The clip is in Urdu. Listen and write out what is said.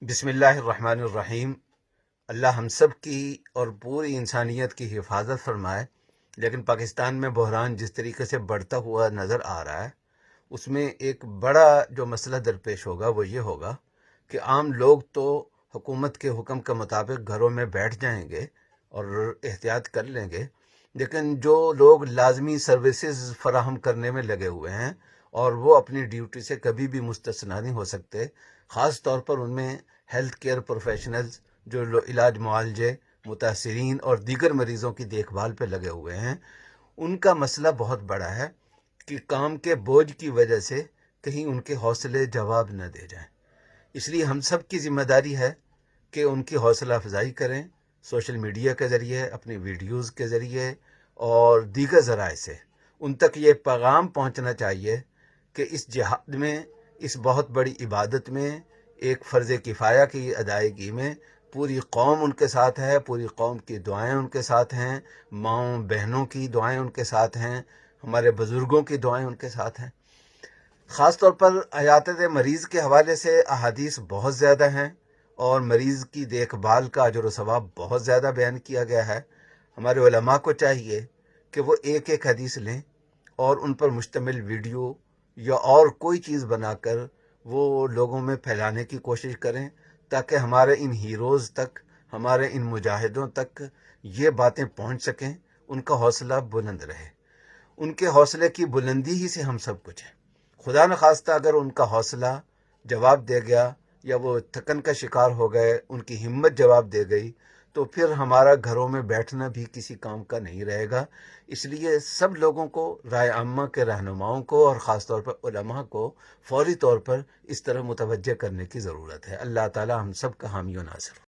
بسم اللہ الرحمن الرحیم۔ اللہ ہم سب کی اور پوری انسانیت کی حفاظت فرمائے۔ لیکن پاکستان میں بحران جس طریقے سے بڑھتا ہوا نظر آ رہا ہے، اس میں ایک بڑا جو مسئلہ درپیش ہوگا وہ یہ ہوگا کہ عام لوگ تو حکومت کے حکم کے مطابق گھروں میں بیٹھ جائیں گے اور احتیاط کر لیں گے، لیکن جو لوگ لازمی سروسز فراہم کرنے میں لگے ہوئے ہیں اور وہ اپنی ڈیوٹی سے کبھی بھی مستثنیٰ نہیں ہو سکتے، خاص طور پر ان میں ہیلتھ کیئر پروفیشنلز جو علاج معالجے، متاثرین اور دیگر مریضوں کی دیکھ بھال پہ لگے ہوئے ہیں، ان کا مسئلہ بہت بڑا ہے کہ کام کے بوجھ کی وجہ سے کہیں ان کے حوصلے جواب نہ دے جائیں۔ اس لیے ہم سب کی ذمہ داری ہے کہ ان کی حوصلہ افزائی کریں، سوشل میڈیا کے ذریعے، اپنی ویڈیوز کے ذریعے اور دیگر ذرائع سے ان تک یہ پیغام پہنچنا چاہیے کہ اس جہاد میں، اس بہت بڑی عبادت میں، ایک فرض کفایہ کی ادائیگی میں پوری قوم ان کے ساتھ ہے، پوری قوم کی دعائیں ان کے ساتھ ہیں، ماؤں بہنوں کی دعائیں ان کے ساتھ ہیں، ہمارے بزرگوں کی دعائیں ان کے ساتھ ہیں۔ خاص طور پر عیادت مریض کے حوالے سے احادیث بہت زیادہ ہیں اور مریض کی دیکھ بھال کا اجر و ثواب بہت زیادہ بیان کیا گیا ہے۔ ہمارے علماء کو چاہیے کہ وہ ایک ایک حدیث لیں اور ان پر مشتمل ویڈیو یا اور کوئی چیز بنا کر وہ لوگوں میں پھیلانے کی کوشش کریں، تاکہ ہمارے ان ہیروز تک، ہمارے ان مجاہدوں تک یہ باتیں پہنچ سکیں، ان کا حوصلہ بلند رہے۔ ان کے حوصلے کی بلندی ہی سے ہم سب کچھ ہیں۔ خدا نخواستہ اگر ان کا حوصلہ جواب دے گیا یا وہ تھکن کا شکار ہو گئے، ان کی ہمت جواب دے گئی، تو پھر ہمارا گھروں میں بیٹھنا بھی کسی کام کا نہیں رہے گا۔ اس لیے سب لوگوں کو، رائے عامہ کے رہنماؤں کو اور خاص طور پر علماء کو فوری طور پر اس طرح متوجہ کرنے کی ضرورت ہے۔ اللہ تعالی ہم سب کا حامی و ناصر ہو۔